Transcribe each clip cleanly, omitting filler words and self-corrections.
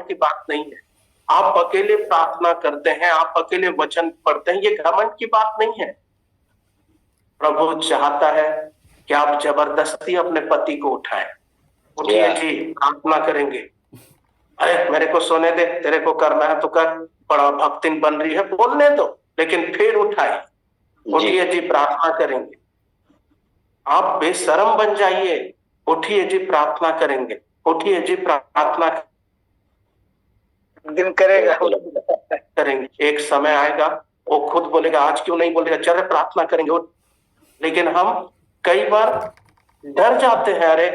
की बात नहीं है। आप अकेले प्रार्थना करते हैं, आप अकेले वचन पढ़ते हैं, ये घमंड की बात नहीं है। प्रभु चाहता है कि आप जबरदस्ती अपने पति को उठाएं। उठिए जी, प्रार्थना करेंगे। अरे मेरे को सोने दे, तेरे को करना है तो कर, बड़ा भक्तिन बन रही है, बोलने दो, लेकिन फिर उठाए। उठिए जी, प्रार्थना करेंगे। आप बेशरम बन जाइए, उठिए जी, प्रार्थना करेंगे। उठिए जी, प्रार्थना दिन करेगा करेंगे। एक समय आएगा वो खुद बोलेगा, आज क्यों नहीं बोलेगा, चल प्रार्थना करेंगे। लेकिन हम कई बार डर जाते हैं, अरे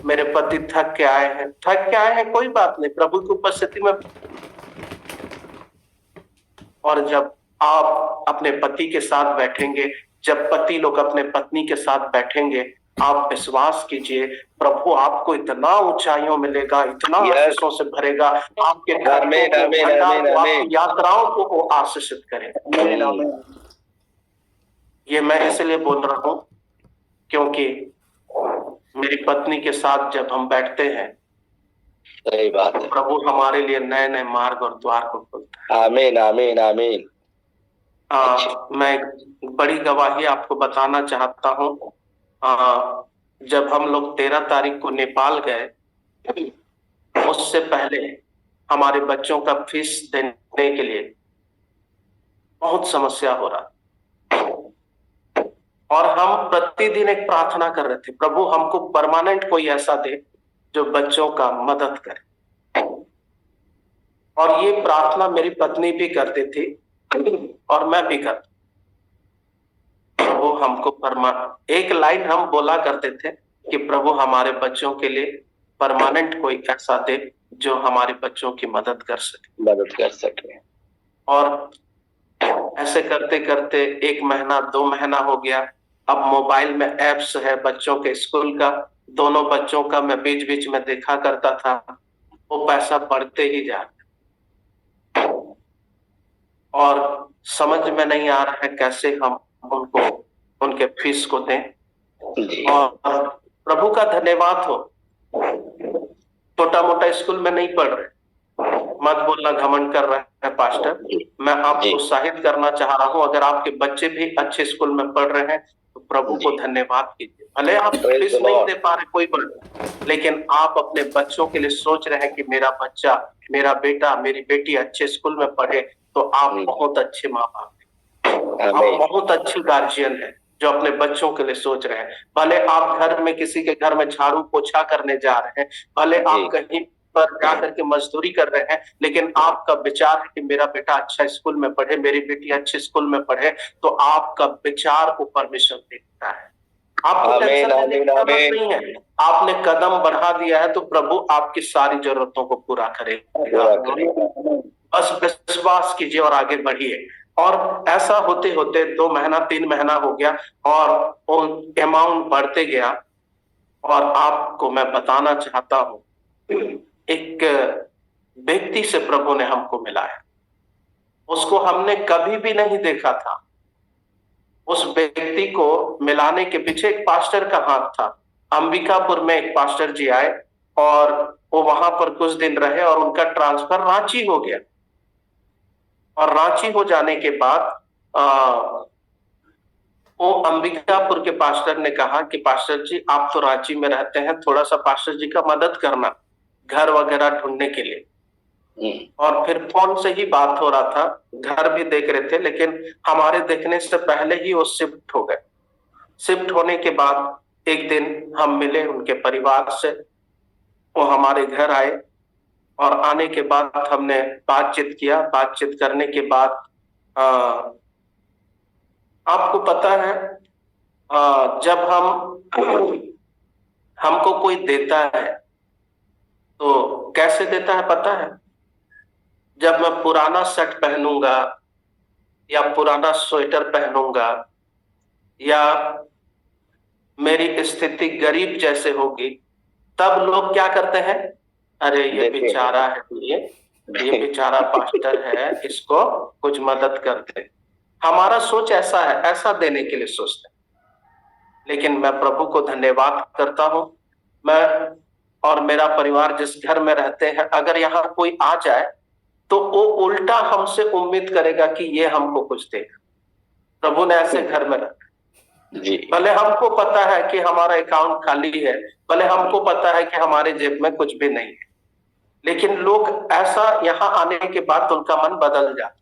मेरे पति थक के आए हैं, थक के आए हैं, कोई बात नहीं, प्रभु की उपस्थिति में। और जब आप अपने पति के साथ बैठेंगे, जब पति लोग अपने पत्नी के साथ बैठेंगे, आप विश्वास कीजिए, प्रभु आपको इतना ऊंचाइयों में लेगा, इतना आशीषों से भरेगा, आपके घर में आपकी यात्राओं को वो आशीषित करेगा। ये मैं इसलिए बोल रहा हूं क्योंकि मेरी पत्नी के साथ जब हम बैठते हैं, सही बात है, प्रभु हमारे लिए नए नए मार्ग और द्वार को खोलता है। आमीन, आमीन, आमीन। मैं बड़ी गवाही आपको बताना चाहता हूँ। जब हम लोग 13 तारीख को नेपाल गए, उससे पहले हमारे बच्चों का फीस देने के लिए बहुत समस्या हो रहा, और हम प्रतिदिन एक प्रार्थना कर रहे थे, प्रभु हमको परमानेंट कोई ऐसा दे जो बच्चों का मदद करे। और ये प्रार्थना मेरी पत्नी भी करती थी और मैं भी करता। प्रभु हमको एक लाइन हम बोला करते थे कि प्रभु हमारे बच्चों के लिए परमानेंट कोई ऐसा दे जो हमारे बच्चों की मदद कर सके। और ऐसे करते करते 1 महीना 2 महीना हो गया। अब मोबाइल में एप्स है बच्चों के स्कूल का, दोनों बच्चों का मैं बीच बीच में देखा करता था, वो पैसा बढ़ते ही जा रहा, और समझ में नहीं आ रहा है कैसे हम उनको उनके फीस को दें। और प्रभु का धन्यवाद हो, छोटा मोटा स्कूल में नहीं पढ़ रहे। मत बोलना घमंड कर रहे हैं पास्टर, मैं आपको उत्साहित करना चाह रहा हूं, अगर आपके बच्चे भी अच्छे स्कूल में पढ़ रहे हैं तो प्रभु को धन्यवाद कीजिए। भले आप फीस नहीं दे पा रहे, कोई बात, लेकिन आप अपने बच्चों के लिए सोच रहे हैं कि मेरा बच्चा, मेरा बेटा, मेरी बेटी अच्छे स्कूल में पढ़े, तो आप बहुत अच्छे माँ बाप हैं, आप बहुत अच्छे गार्जियन हैं जो अपने बच्चों के लिए सोच रहे हैं। भले आप घर में किसी के घर में झाड़ू पोछा करने जा रहे हैं, भले आप कहीं पर जा करके मजदूरी कर रहे हैं, लेकिन आपका विचार है कि मेरा बेटा अच्छा स्कूल में पढ़े, मेरी बेटी अच्छे स्कूल में पढ़े, तो आपका विचार को परमेश्वर देखता है। आपको टेंशन लेने की जरूरत नहीं है, आपने कदम बढ़ा दिया है तो प्रभु आपकी सारी जरूरतों को पूरा करेगा। बस विश्वास कीजिए और आगे बढ़िए। और ऐसा होते होते 2 महीना 3 महीना हो गया और अमाउंट बढ़ते गया। और आपको मैं बताना चाहता हूं, एक व्यक्ति से प्रभु ने हमको मिलाया, उसको हमने कभी भी नहीं देखा था। उस व्यक्ति को मिलाने के पीछे एक पास्टर का हाथ था। अंबिकापुर में एक पास्टर जी आए और वो वहां पर कुछ दिन रहे और उनका ट्रांसफर रांची हो गया। और रांची हो जाने के बाद वो अंबिकापुर के पास्टर ने कहा कि पास्टर जी आप तो रांची में रहते हैं, थोड़ा सा पास्टर जी का मदद करना घर वगैरह ढूंढने के लिए। और फिर फोन से ही बात हो रहा था, घर भी देख रहे थे, लेकिन हमारे देखने से पहले ही वो शिफ्ट हो गए। शिफ्ट होने के बाद एक दिन हम मिले उनके परिवार से, वो हमारे घर आए और आने के बाद हमने बातचीत किया। बातचीत करने के बाद आपको पता है, जब हमको कोई देता है तो कैसे देता है पता है? जब मैं पुराना शर्ट पहनूंगा या पुराना स्वेटर पहनूंगा या मेरी स्थिति गरीब जैसे होगी, तब लोग क्या करते हैं, अरे ये बेचारा है, ये बेचारा पास्टर है, इसको कुछ मदद करते। हमारा सोच ऐसा है, ऐसा देने के लिए सोचते हैं। लेकिन मैं प्रभु को धन्यवाद करता हूं, मैं और मेरा परिवार जिस घर में रहते हैं, अगर यहाँ कोई आ जाए तो वो उल्टा हमसे उम्मीद करेगा कि ये हमको कुछ देगा। प्रभु ने ऐसे घर में रखा जी। भले हमको पता है कि हमारा अकाउंट खाली है, भले हमको पता है कि हमारे जेब में कुछ भी नहीं है, लेकिन लोग ऐसा यहाँ आने के बाद उनका मन बदल जाता।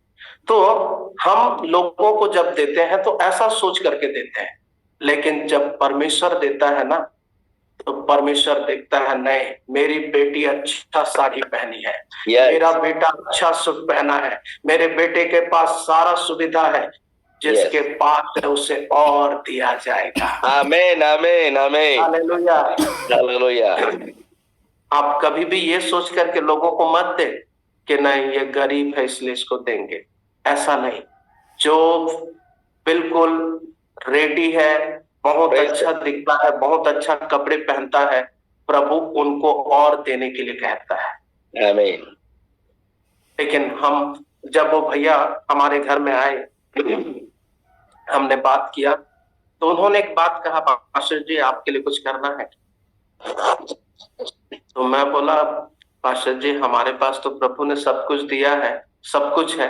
तो हम लोगों को जब देते हैं तो ऐसा सोच करके देते हैं, लेकिन जब परमेश्वर देता है ना, तो परमेश्वर देखता है, नहीं, मेरी बेटी अच्छा साड़ी पहनी है, मेरा बेटा अच्छा सूट पहना है, मेरे बेटे के पास सारा सुविधा है, जिसके पास है उसे और दिया जाएगा। आमीन, आमीन, आमीन, हालेलुया, हालेलुया। आप कभी भी ये सोच करके लोगों को मत दे कि नहीं ये गरीब है इसलिए इसको देंगे, ऐसा नहीं। जो बिल्कुल रेडी है, बहुत अच्छा दिखता है, बहुत अच्छा कपड़े पहनता है, प्रभु उनको और देने के लिए कहता है। आमीन। लेकिन हम जब वो भैया हमारे घर में आए, हमने बात किया, तो उन्होंने एक बात कहा, पास्टर जी आपके लिए कुछ करना है? तो मैं बोला, पास्टर जी हमारे पास तो प्रभु ने सब कुछ दिया है, सब कुछ है,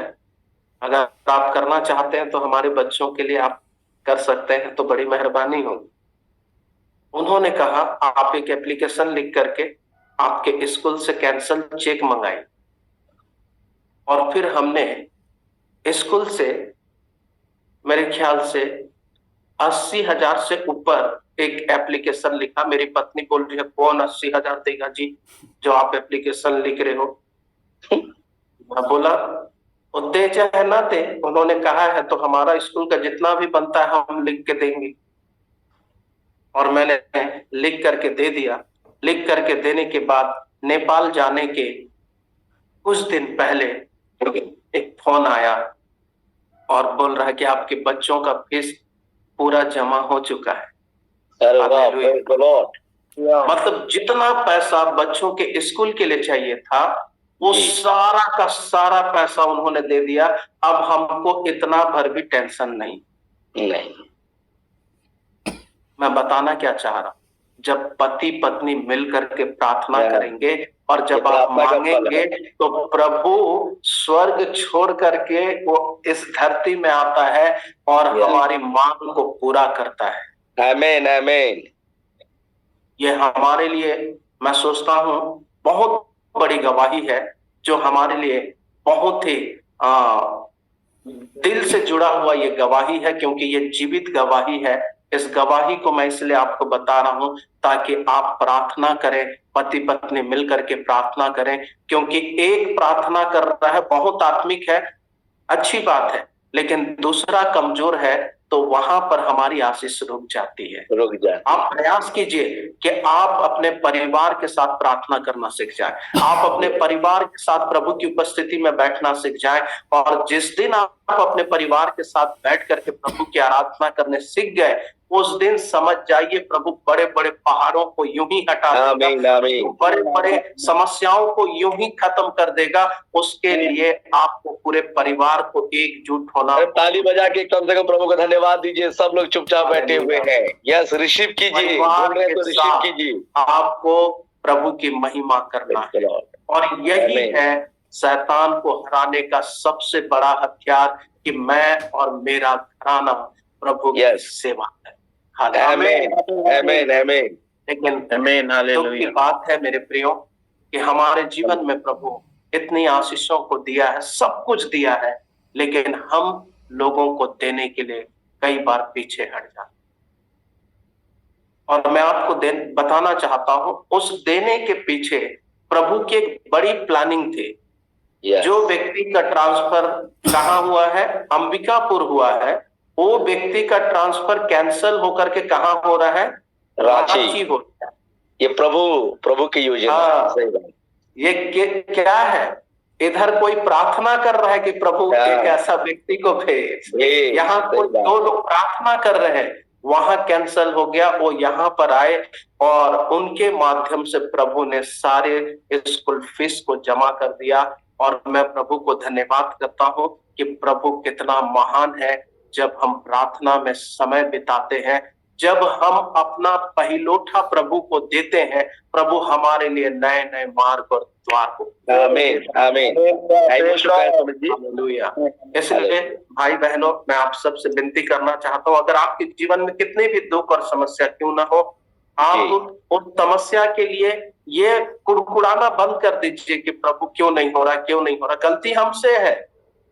अगर आप करना चाहते हैं तो हमारे बच्चों के लिए आप कर सकते हैं तो बड़ी मेहरबानी होगी। उन्होंने कहा आप एक एप्लीकेशन लिख करके आपके स्कूल से कैंसल चेक मंगाई, और फिर हमने स्कूल से मेरे ख्याल से 80,000 से ऊपर एक एप्लीकेशन लिखा। मेरी पत्नी बोल रही है कौन 80,000 देगा जी जो आप एप्लीकेशन लिख रहे हो? मैं बोला वो दे चाहे ना दे, उन्होंने कहा है तो हमारा स्कूल का जितना भी बनता है हम लिख के देंगे। और मैंने लिख करके दे दिया। लिख करके देने के बाद नेपाल जाने के कुछ दिन पहले एक फोन आया और बोल रहा है कि आपके बच्चों का फीस पूरा जमा हो चुका है। मतलब जितना पैसा बच्चों के स्कूल के लिए चाहिए था वो सारा का सारा पैसा उन्होंने दे दिया। अब हमको इतना भर भी टेंशन नहीं। मैं बताना क्या चाह रहा, जब पति पत्नी मिल करके प्रार्थना करेंगे और जब आप मांगेंगे तो प्रभु स्वर्ग छोड़ करके वो इस धरती में आता है और हमारी मांग को पूरा करता है। आमीन, आमीन। ये हमारे लिए मैं सोचता हूँ बहुत बड़ी गवाही है, जो हमारे लिए बहुत ही दिल से जुड़ा हुआ ये गवाही है, क्योंकि ये जीवित गवाही है। इस गवाही को मैं इसलिए आपको बता रहा हूं ताकि आप प्रार्थना करें, पति पत्नी मिलकर के प्रार्थना करें, क्योंकि एक प्रार्थना कर रहा है बहुत आत्मिक है, अच्छी बात है, लेकिन दूसरा कमजोर है तो वहां पर हमारी आशीष रुक जाती है। आप प्रयास कीजिए कि आप अपने परिवार के साथ प्रार्थना करना सीख जाएं, आप अपने परिवार के साथ प्रभु की उपस्थिति में बैठना सीख जाएं, और जिस दिन आप अपने परिवार के साथ बैठ करके प्रभु की आराधना करने सीख गए, उस दिन समझ जाइए प्रभु बड़े बड़े पहाड़ों को यूं ही हटा देगा, बड़े बड़े समस्याओं को यूं ही खत्म कर देगा। उसके लिए आपको पूरे परिवार को एकजुट होना। ताली बजा के कम से कम प्रभु का धन्यवाद दीजिए। सब लोग चुपचाप बैठे हुए हैं। यस, रिसीव कीजिए, तो रिसीव कीजिए। आपको प्रभु की महिमा करना है, और यही है शैतान को हराने का सबसे बड़ा हथियार कि मैं और मेरा घराना प्रभु की सेवा है। आमीन, आमीन, आमीन। लेकिन दुख की बात है मेरे प्रियो कि हमारे जीवन में प्रभु इतनी आशीषों को दिया है, सब कुछ दिया है, लेकिन हम लोगों को देने के लिए कई बार पीछे हट जाते। और मैं आपको बताना चाहता हूं, उस देने के पीछे प्रभु की एक बड़ी प्लानिंग थी। जो व्यक्ति का ट्रांसफर कहाँ हुआ है? अंबिकापुर हुआ है। वो व्यक्ति का ट्रांसफर कैंसल होकर के कहाँ हो रहा है? रांची हो रहा है। ये प्रभु की योजना है। ये क्या है? इधर कोई प्रार्थना कर रहा है कि प्रभु एक ऐसा व्यक्ति को भेज। यहाँ कोई दो लोग प्रार्थना कर रहे हैं, वहां कैंसल हो गया, वो यहाँ पर आए और उनके माध्यम से प्रभु ने सारे स्कूल फीस को जमा कर दिया। और मैं प्रभु को धन्यवाद करता हूँ कि प्रभु कितना महान है। जब हम प्रार्थना में समय बिताते हैं जब हम अपना पहिलोठा प्रभु को देते हैं, प्रभु हमारे लिए नए नए मार्ग और द्वार को। आमीन आमीन। हालेलुया। इसलिए भाई बहनों, मैं आप सबसे विनती करना चाहता हूँ, अगर आपके जीवन में कितने भी दुख और समस्या क्यों ना हो, आप उस समस्या के लिए ये कुड़कुड़ाना बंद कर दीजिए कि प्रभु क्यों नहीं हो रहा, क्यों नहीं हो रहा। गलती हमसे है,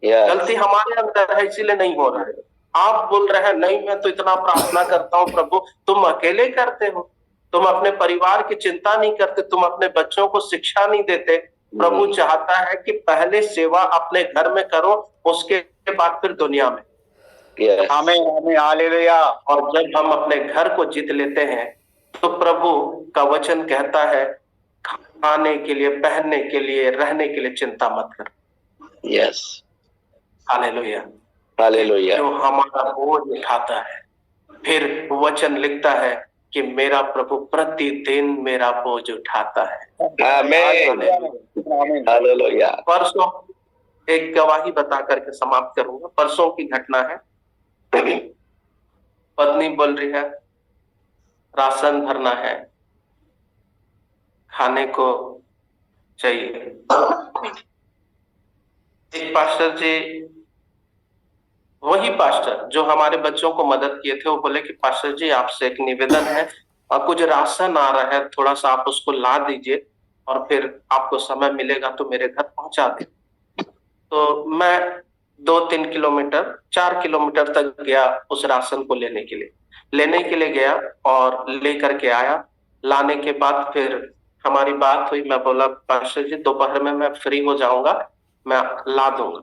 गलती हमारे अंदर है, इसीलिए नहीं हो रहा है। आप बोल रहे हैं नहीं, मैं तो इतना प्रार्थना करता हूँ प्रभु, तुम अकेले करते हो, तुम अपने परिवार की चिंता नहीं करते, तुम अपने बच्चों को शिक्षा नहीं देते। प्रभु चाहता है कि पहले सेवा अपने घर में करो, उसके बाद फिर दुनिया में। आमीन आमीन हालेलुया। और जब हम अपने घर को जीत लेते हैं तो प्रभु का वचन कहता है, खाने के लिए, पहनने के लिए, रहने के लिए चिंता मत करो। Yes, hallelujah hallelujah. जो हमारा बोझ उठाता है, फिर वचन लिखता है कि मेरा प्रभु प्रतिदिन मेरा बोझ उठाता है। आमीन हालेलुया। परसों एक गवाही बता करके समाप्त करूंगा। परसों की घटना है, पत्नी बोल रही है राशन भरना है, खाने को चाहिए। एक पास्टर जी, वही पास्टर जो हमारे बच्चों को मदद किए थे, वो बोले कि पास्टर जी आपसे एक निवेदन है, और कुछ राशन आ रहा है, थोड़ा सा आप उसको ला दीजिए और फिर आपको समय मिलेगा तो मेरे घर पहुंचा दे। तो मैं 2-3 किलोमीटर, 4 किलोमीटर तक गया उस राशन को लेने के लिए गया और लेकर के आया। लाने के बाद फिर हमारी बात हुई, मैं बोला पास्टर जी दोपहर में मैं फ्री हो जाऊंगा, मैं ला दूंगा।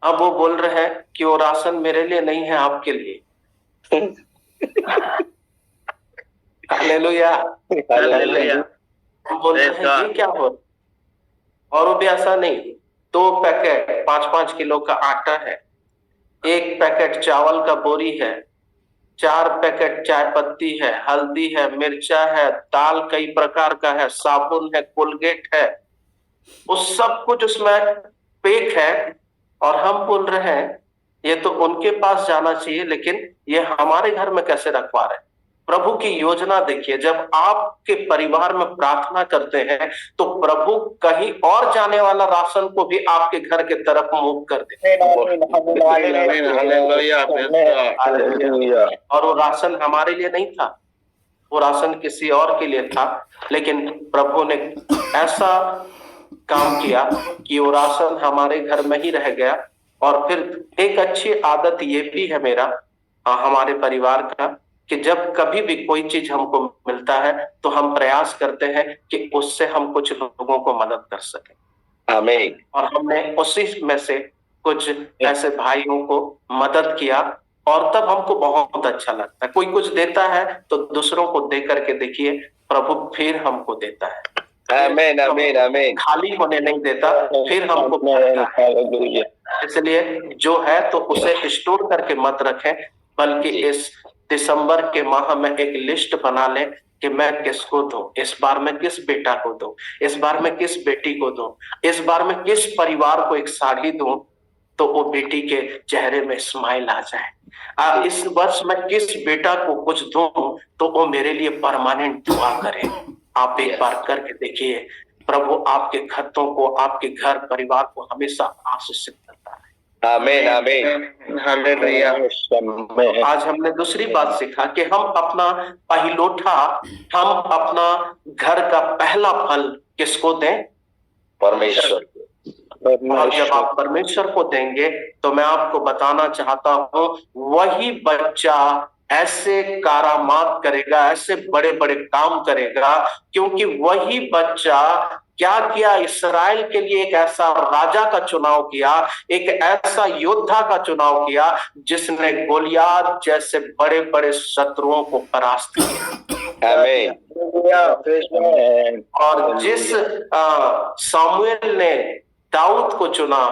अब वो बोल रहे हैं कि वो राशन मेरे लिए नहीं है, आपके लिए। Hallelujah hallelujah. बोल रहे हैं ये क्या हो, और वो भी ऐसा नहीं, 2 पैकेट 5-5 किलो का आटा है, 1 पैकेट चावल का बोरी है, 4 पैकेट चाय पत्ती है, हल्दी है, मिर्चा है, दाल कई प्रकार का है, साबुन है, कोलगेट है, उस सब कुछ उसमें पैक है। और हम बोल रहे हैं ये तो उनके पास जाना चाहिए, लेकिन ये हमारे घर में कैसे रखवा रहे हैं। प्रभु की योजना देखिए, जब आपके परिवार में प्रार्थना करते हैं तो प्रभु कहीं और जाने वाला राशन को भी आपके घर के तरफ मूव कर देते हैं। और वो राशन हमारे लिए नहीं था, वो राशन किसी और के लिए था, लेकिन प्रभु ने ऐसा काम किया कि वो राशन हमारे घर में ही रह गया। और फिर एक अच्छी आदत ये भी है मेरा, हमारे परिवार का, कि जब कभी भी कोई चीज हमको मिलता है तो हम प्रयास करते हैं कि उससे हम कुछ लोगों को मदद कर सकें। आमीन। और हमने उसी में से कुछ ऐसे भाइयों को मदद किया, और तब हमको बहुत अच्छा लगता है। कोई कुछ देता है तो दूसरों को दे करके देखिए, प्रभु फिर हमको देता है। आमीन आमीन आमीन। खाली होने नहीं देता, फिर हमको भरता है। इसलिए जो है तो उसे स्टोर करके मत रखें, बल्कि इस दिसंबर के माह में एक लिस्ट बना लें कि मैं किसको दूं, इस बार मैं किस बेटा को दूं, इस बार मैं किस बेटी को दूं, इस बार मैं किस परिवार को एक साड़ी दूं तो वो बेटी के चेहरे में स्माइल आ जाए। इस वर्ष मैं किस बेटा को कुछ दूं तो वो मेरे लिए परमानेंट दुआ करे। आप एक बार करके देखिए, प्रभु आपके खतों को, आपके घर परिवार को हमेशा आशीषित करता है। आमीन आमीन हालेलुया। आज हमने दूसरी बात सीखा कि हम अपना पहिलोठा, हम अपना घर का पहला फल किसको दें? परमेश्वर। और जब आप परमेश्वर को देंगे तो मैं आपको बताना चाहता हूं, वही बच्चा ऐसे कारामात करेगा, ऐसे बड़े बड़े काम करेगा, क्योंकि वही बच्चा क्या किया, इस्राएल के लिए एक ऐसा राजा का चुनाव किया, एक ऐसा योद्धा का चुनाव किया जिसने गोलियात जैसे बड़े बड़े शत्रुओं को परास्त किया। आमीन। और जिस सामुएल ने दाऊद को चुना,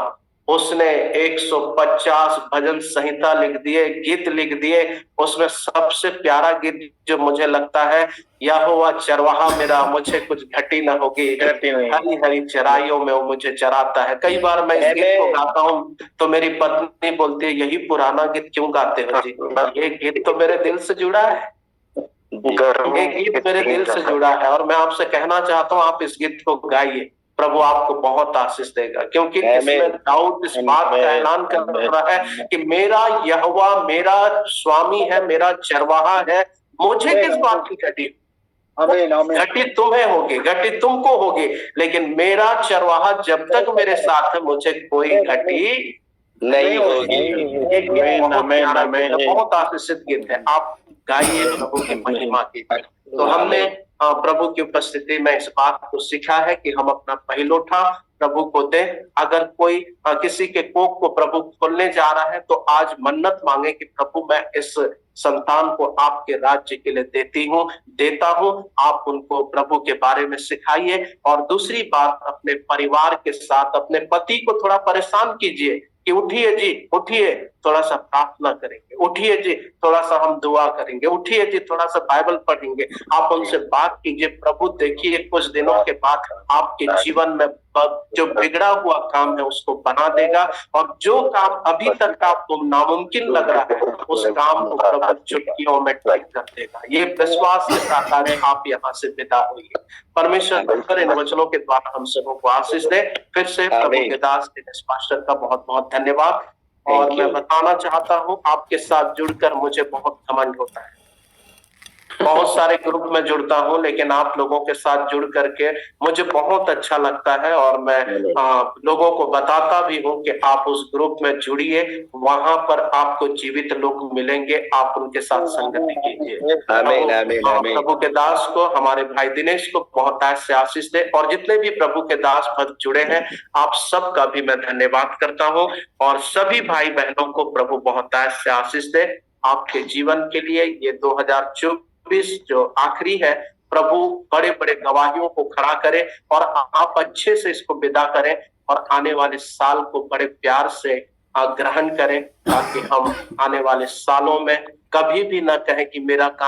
उसने 150 भजन संहिता लिख दिए, गीत लिख दिए। उसमें सबसे प्यारा गीत जो मुझे लगता है, यहोवा चरवाहा मेरा, मुझे कुछ घटी न होगी, हरी हरी चराइयों में वो मुझे चराता है। कई बार मैं इस गीत को गाता हूँ तो मेरी पत्नी बोलती है, यही पुराना गीत क्यों गाते हो जी? ये गीत तो मेरे दिल से जुड़ा है, ये गीत मेरे दिल से जुड़ा है। और मैं आपसे कहना चाहता हूँ, आप इस गीत को गाइए, प्रभु आपको बहुत आशीष देगा। क्योंकि इसमें दाऊद इस बात का ऐलान कर रहा है कि मेरा यहोवा मेरा स्वामी है, मेरा चरवाहा है, मुझे किस बात की घटी? घटी तुम्हें होगी, घटी तुमको होगी, लेकिन मेरा चरवाहा जब तक मेरे साथ है, मुझे कोई घटी नहीं होगी। बहुत आशीषित गीत है, आप गाइए, प्रभु की महिमा कीजिए। तो हमने प्रभु की उपस्थिति में इस बात को सीखा है कि हम अपना पहिलौठा प्रभु को दें। अगर कोई किसी के कोख को प्रभु खोलने जा रहा है तो आज मन्नत मांगे कि प्रभु मैं इस संतान को आपके राज्य के लिए देता हूँ। आप उनको प्रभु के बारे में सिखाइए। और दूसरी बात, अपने परिवार के साथ अपने पति को थोड़ा परेशान कीजिए कि उठिए जी, उठिए, थोड़ा सा प्रार्थना करेंगे, उठिए जी, थोड़ा सा हम दुआ करेंगे, उठिए जी, थोड़ा सा बाइबल पढ़ेंगे। आप उनसे बात कीजिए। प्रभु देखिए कुछ दिनों के बाद आपके जीवन में जो बिगड़ा हुआ काम है उसको बना देगा, और जो काम अभी तक आपको नामुमकिन लग रहा है उस काम को प्रभु चुटकियों में ठीक कर देगा। ये विश्वास के साथ आज आप यहाँ से विदा होइए। परमेश्वर इन वचनों के द्वारा हम सबों को आशीष दे। फिर से प्रभु के दास दिनेश पास्टर का बहुत बहुत धन्यवाद। और मैं बताना चाहता हूँ, आपके साथ जुड़कर मुझे बहुत घमंड होता है। बहुत सारे ग्रुप में जुड़ता हूँ, लेकिन आप लोगों के साथ जुड़ करके मुझे बहुत अच्छा लगता है। और मैं लोगों को बताता भी हूँ कि आप उस ग्रुप में जुड़िए, वहां पर आपको जीवित लोग मिलेंगे, आप उनके साथ संगति कीजिए। प्रभु के दास को, हमारे भाई दिनेश को बहुत से आशीष दे। और जितने भी प्रभु के दास भक्त जुड़े हैं, आप सबका भी मैं धन्यवाद करता हूँ। और सभी भाई बहनों को प्रभु बहुत से आशीष दे आपके जीवन के लिए। ये 2024 जो आखिरी है, प्रभु बड़े बड़े गवाहियों को खड़ा करे और आप अच्छे से इसको विदा करें, और आने वाले साल को बड़े प्यार से ग्रहण करें, ताकि हम आने वाले सालों में कभी भी ना कहें कि मेरा काम